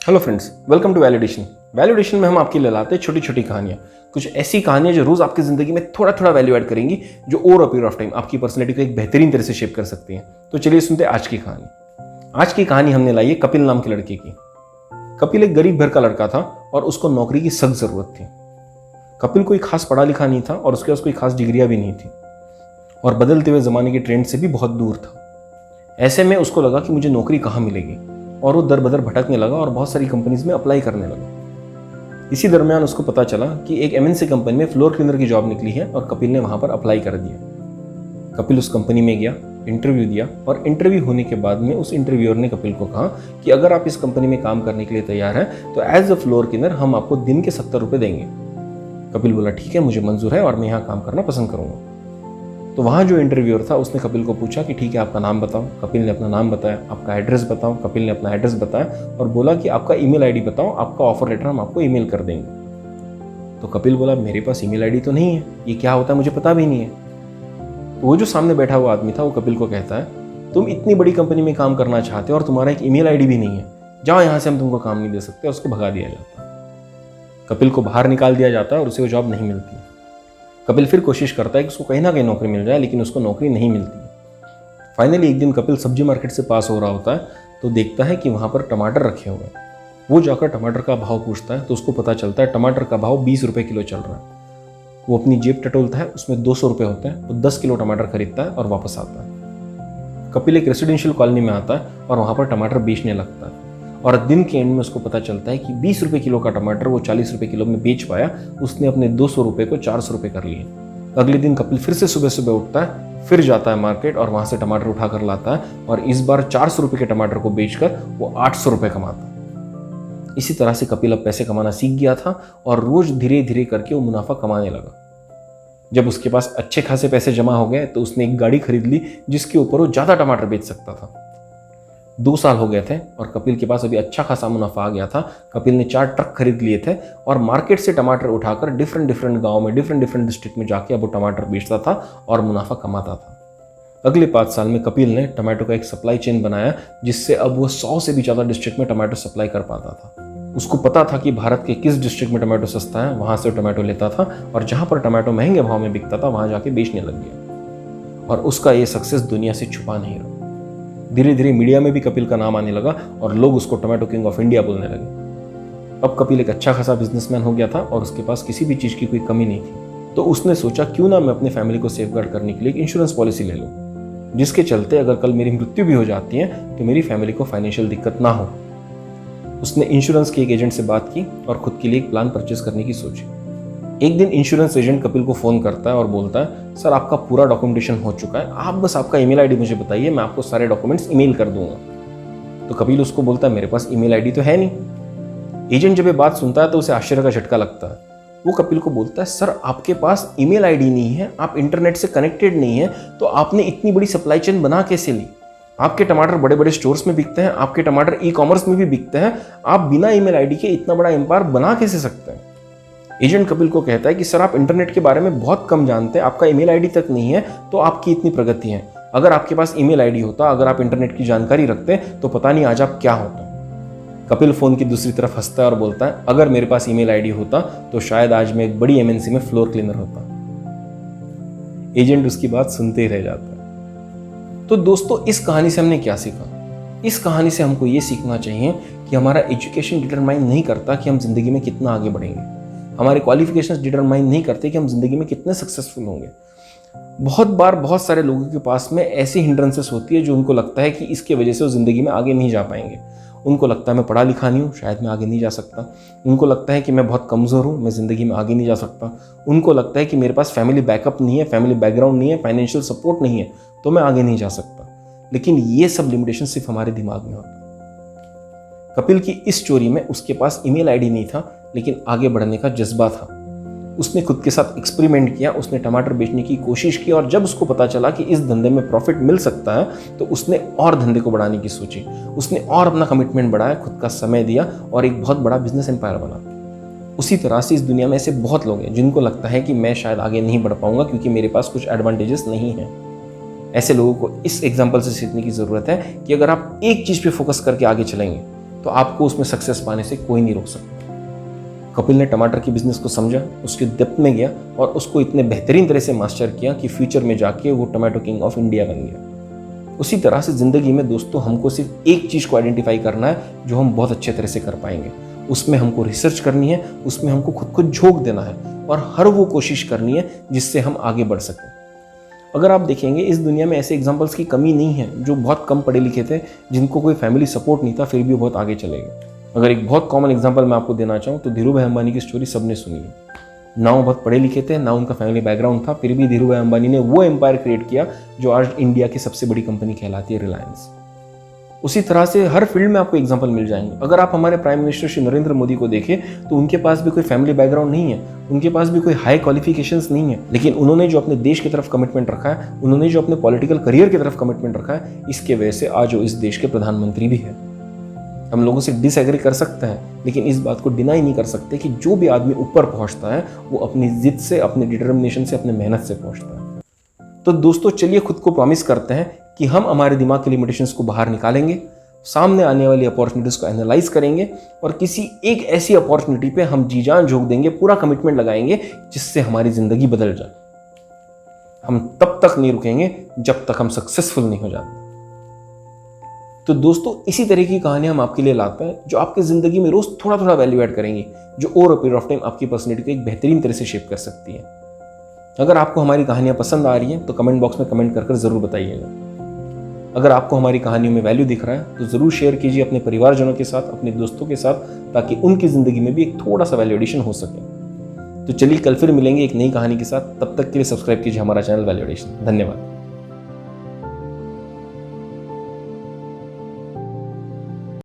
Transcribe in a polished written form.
Hello friends, welcome to validation. Validation में हम आपके लिए लाते हैं छोटी छोटी कहानियाँ, कुछ ऐसी कहानियाँ जो रोज आपकी जिंदगी में थोड़ा थोड़ा वैल्यू ऐड करेंगी, जो over a period of time आपकी पर्सनैलिटी को एक बेहतरीन तरह से शेप कर सकती हैं। तो चलिए सुनते हैं आज की कहानी। आज की कहानी हमने लाई है कपिल नाम के लड़के की। कपिल एक गरीब घर का लड़का था और उसको नौकरी की सख्त जरूरत थी। कपिल कोई खास पढ़ा लिखा नहीं था और उसके पास कोई खास डिग्रियां भी नहीं थी और बदलते हुए जमाने के ट्रेंड से भी बहुत दूर था। ऐसे में उसको लगा कि मुझे नौकरी कहाँ मिलेगी और वो दर बदर भटकने लगा और बहुत सारी कंपनीज में अप्लाई करने लगा। इसी दरमियान उसको पता चला कि एक एमएनसी कंपनी में फ्लोर क्लीनर की जॉब निकली है और कपिल ने वहां पर अप्लाई कर दिया। कपिल उस कंपनी में गया, इंटरव्यू दिया और इंटरव्यू होने के बाद में उस इंटरव्यूअर ने कपिल को कहा कि अगर आप इस कंपनी में काम करने के लिए तैयार हैं तो एज अ फ्लोर क्लीनर हम आपको दिन के 70 रुपये देंगे। कपिल बोला ठीक है, मुझे मंजूर है और मैं यहाँ काम करना पसंद करूंगा। तो वहाँ जो इंटरव्यूअर था उसने कपिल को पूछा कि ठीक है, आपका नाम बताओ। कपिल ने अपना नाम बताया। आपका एड्रेस बताओ। कपिल ने अपना एड्रेस बताया और बोला कि आपका ईमेल आईडी बताओ, आपका ऑफर लेटर हम आपको ईमेल कर देंगे। तो कपिल बोला मेरे पास ईमेल आईडी तो नहीं है, ये क्या होता है मुझे पता भी नहीं है। तो वो जो सामने बैठा हुआ आदमी था वो कपिल को कहता है तुम इतनी बड़ी कंपनी में काम करना चाहते हो और तुम्हारा एक ईमेल आईडी भी नहीं है, जाओ यहाँ से, हम तुमको काम नहीं दे सकते। उसको भगा दिया जाता है। कपिल को बाहर निकाल दिया जाता है और उसे वो जॉब नहीं मिलती। कपिल फिर कोशिश करता है कि उसको कहीं ना कहीं नौकरी मिल जाए, लेकिन उसको नौकरी नहीं मिलती। फाइनली एक दिन कपिल सब्जी मार्केट से पास हो रहा होता है तो देखता है कि वहाँ पर टमाटर रखे हुए हैं। वो जाकर टमाटर का भाव पूछता है तो उसको पता चलता है टमाटर का भाव 20 रुपये किलो चल रहा है। वो अपनी जेब टटोलता है, उसमें 200 रुपये होते हैं। वो 10 किलो टमाटर खरीदता है और वापस आता है। कपिल एक रेसिडेंशियल कॉलोनी में आता है और वहाँ पर टमाटर बेचने लगता है और दिन के एंड में उसको पता चलता है कि 20 रुपये किलो का टमाटर वो 40 रुपये किलो में बेच पाया। उसने अपने 200 रुपये को 400 रुपये कर लिए। अगले दिन कपिल फिर से सुबह सुबह उठता है, फिर जाता है मार्केट और वहां से टमाटर उठा कर लाता है और इस बार 400 रुपये के टमाटर को बेचकर वो 800 रुपये कमाता है। इसी तरह से कपिल अब पैसे कमाना सीख गया था और रोज धीरे धीरे करके वो मुनाफा कमाने लगा। जब उसके पास अच्छे खासे पैसे जमा हो गए तो उसने एक गाड़ी खरीद ली जिसके ऊपर वो ज्यादा टमाटर बेच सकता था। 2 साल हो गए थे और कपिल के पास अभी अच्छा खासा मुनाफा आ गया था। कपिल ने 4 ट्रक खरीद लिए थे और मार्केट से टमाटर उठाकर डिफरेंट गांव में डिफरेंट डिस्ट्रिक्ट में जाके अब वो टमाटर बेचता था और मुनाफा कमाता था। अगले 5 साल में कपिल ने टमाटो का एक सप्लाई चेन बनाया जिससे अब वो 100 से भी ज़्यादा डिस्ट्रिक्ट में टमाटो सप्लाई कर पाता था। उसको पता था कि भारत के किस डिस्ट्रिक्ट में टमाटो सस्ता है, वहां से टमाटो लेता था और जहां पर टमाटो महंगे भाव में बिकता था वहां जाके बेचने लग गया। और उसका ये सक्सेस दुनिया से छुपा नहीं रहा। धीरे धीरे मीडिया में भी कपिल का नाम आने लगा और लोग उसको टोमेटो किंग ऑफ इंडिया बोलने लगे। अब कपिल एक अच्छा खासा बिजनेसमैन हो गया था और उसके पास किसी भी चीज़ की कोई कमी नहीं थी। तो उसने सोचा क्यों ना मैं अपनी फैमिली को सेफगार्ड करने के लिए एक इंश्योरेंस पॉलिसी ले लूँ, जिसके चलते अगर कल मेरी मृत्यु भी हो जाती है तो मेरी फैमिली को फाइनेंशियल दिक्कत ना हो। उसने इंश्योरेंस के एक एजेंट से बात की और खुद के लिए एक प्लान परचेज करने की सोची। एक दिन इंश्योरेंस एजेंट कपिल को फ़ोन करता है और बोलता है सर आपका पूरा डॉक्यूमेंटेशन हो चुका है, आप बस आपका ईमेल आईडी मुझे बताइए, मैं आपको सारे डॉक्यूमेंट्स ईमेल कर दूंगा। तो कपिल उसको बोलता है मेरे पास ईमेल आईडी तो है नहीं। एजेंट जब ये बात सुनता है तो उसे आश्चर्य का झटका लगता है। वो कपिल को बोलता है सर आपके पास ईमेल आईडी नहीं है, आप इंटरनेट से कनेक्टेड नहीं है, तो आपने इतनी बड़ी सप्लाई चेन बना कैसे ली? आपके टमाटर बड़े बड़े स्टोर्स में बिकते हैं, आपके टमाटर ई-कॉमर्स में भी बिकते हैं, आप बिना ईमेल आईडी के इतना बड़ा एम्पायर बना कैसे सकते हैं? एजेंट कपिल को कहता है कि सर आप इंटरनेट के बारे में बहुत कम जानते हैं, आपका ईमेल आईडी तक नहीं है तो आपकी इतनी प्रगति है। अगर आपके पास ईमेल आईडी होता, अगर आप इंटरनेट की जानकारी रखते तो पता नहीं आज आप क्या होता। कपिल फोन की दूसरी तरफ हंसता है और बोलता है अगर मेरे पास ईमेल आईडी होता तो शायद आज मैं एक बड़ी एमएनसी में फ्लोर क्लीनर होता। एजेंट उसकी बात सुनते ही रह जाता है। तो दोस्तों इस कहानी से हमने क्या सीखा? इस कहानी से हमको ये सीखना चाहिए कि हमारा एजुकेशन डिटरमाइन नहीं करता कि हम जिंदगी में कितना आगे बढ़ेंगे। हमारे क्वालिफिकेशंस डिटरमाइन नहीं करते कि हम जिंदगी में कितने सक्सेसफुल होंगे। बहुत बार बहुत सारे लोगों के पास में ऐसी हिंड्रेंसेस होती है जो उनको लगता है कि इसके वजह से वो जिंदगी में आगे नहीं जा पाएंगे। उनको लगता है मैं पढ़ा लिखा नहीं हूँ, शायद मैं आगे नहीं जा सकता। उनको लगता है कि मैं बहुत कमज़ोर हूँ, मैं ज़िंदगी में आगे नहीं जा सकता। उनको लगता है कि मेरे पास फैमिली बैकअप नहीं है, फैमिली बैकग्राउंड नहीं है, फाइनेंशियल सपोर्ट नहीं है, तो मैं आगे नहीं जा सकता। लेकिन ये सब लिमिटेशन सिर्फ हमारे दिमाग में होता है। कपिल की इस स्टोरी में उसके पास ईमेल आईडी नहीं था, लेकिन आगे बढ़ने का जज्बा था। उसने खुद के साथ एक्सपेरिमेंट किया, उसने टमाटर बेचने की कोशिश की और जब उसको पता चला कि इस धंधे में प्रॉफिट मिल सकता है तो उसने और धंधे को बढ़ाने की सोची। उसने और अपना कमिटमेंट बढ़ाया, खुद का समय दिया और एक बहुत बड़ा बिजनेस एम्पायर बना। उसी तरह से इस दुनिया में ऐसे बहुत लोग हैं जिनको लगता है कि मैं शायद आगे नहीं बढ़ पाऊंगा क्योंकि मेरे पास कुछ एडवांटेजेस नहीं है। ऐसे लोगों को इस एग्जाम्पल से सीखने की ज़रूरत है कि अगर आप एक चीज़ पे फोकस करके आगे चलेंगे तो आपको उसमें सक्सेस पाने से कोई नहीं रोक सकता। कपिल ने टमाटर की बिजनेस को समझा, उसके डेप्थ में गया और उसको इतने बेहतरीन तरह से मास्टर किया कि फ्यूचर में जाके वो टमाटो किंग ऑफ इंडिया बन गया। उसी तरह से ज़िंदगी में दोस्तों हमको सिर्फ एक चीज़ को आइडेंटिफाई करना है जो हम बहुत अच्छे तरह से कर पाएंगे। उसमें हमको रिसर्च करनी है, उसमें हमको खुद को झोंक देना है और हर वो कोशिश करनी है जिससे हम आगे बढ़ सकें। अगर आप देखेंगे इस दुनिया में ऐसे एग्जाम्पल्स की कमी नहीं है जो बहुत कम पढ़े लिखे थे, जिनको कोई फैमिली सपोर्ट नहीं था, फिर भी बहुत आगे चले गए। अगर एक बहुत कॉमन एग्जांपल मैं आपको देना चाहूँ तो धीरू भाई अंबानी की स्टोरी सबने सुनी है। ना वो बहुत पढ़े लिखे थे, ना उनका फैमिली बैकग्राउंड था, फिर भी धीरू भाई अंबानी ने वो एम्पायर क्रिएट किया जो आज इंडिया की सबसे बड़ी कंपनी कहलाती है, रिलायंस। उसी तरह से हर फील्ड में आपको एग्जांपल मिल जाएंगे। अगर आप हमारे प्राइम मिनिस्टर श्री नरेंद्र मोदी को देखें तो उनके पास भी कोई फैमिली बैकग्राउंड नहीं है, उनके पास भी कोई हाई क्वालिफिकेशंस नहीं है, लेकिन उन्होंने जो अपने देश की तरफ कमिटमेंट रखा है, उन्होंने जो अपने पॉलिटिकल करियर की तरफ कमिटमेंट रखा है, इसके वजह से आज वो इस देश के प्रधानमंत्री भी है। हम लोगों से डिसएग्री कर सकते हैं, लेकिन इस बात को डिनाई नहीं कर सकते कि जो भी आदमी ऊपर पहुंचता है वो अपनी जिद से, अपनी डिटर्मिनेशन से, अपने मेहनत से पहुंचता है। तो दोस्तों चलिए खुद को प्रॉमिस करते हैं कि हम हमारे दिमाग के लिमिटेशंस को बाहर निकालेंगे, सामने आने वाली अपॉर्चुनिटीज को एनालाइज करेंगे और किसी एक ऐसी अपॉर्चुनिटी पे हम जी जान झोंक देंगे, पूरा कमिटमेंट लगाएंगे जिससे हमारी जिंदगी बदल जाए। हम तब तक नहीं रुकेंगे जब तक हम सक्सेसफुल नहीं हो जाते। तो दोस्तों इसी तरह की कहानियां हम आपके लिए लाते हैं जो आपकी ज़िंदगी में रोज़ थोड़ा थोड़ा वैल्यू ऐड करेंगी, जो over a period of time आपकी पर्सनैलिटी को एक बेहतरीन तरह से शेप कर सकती है। अगर आपको हमारी कहानियां पसंद आ रही हैं तो कमेंट बॉक्स में कमेंट कर ज़रूर बताइएगा। अगर आपको हमारी कहानियों में वैल्यू दिख रहा है तो ज़रूर शेयर कीजिए अपने परिवारजनों के साथ, अपने दोस्तों के साथ, ताकि उनकी ज़िंदगी में भी एक थोड़ा सा वैल्यू एडिशन हो सके। तो चलिए कल फिर मिलेंगे एक नई कहानी के साथ। तब तक के लिए सब्सक्राइब कीजिए हमारा चैनल वैल्यू एडिशन। धन्यवाद।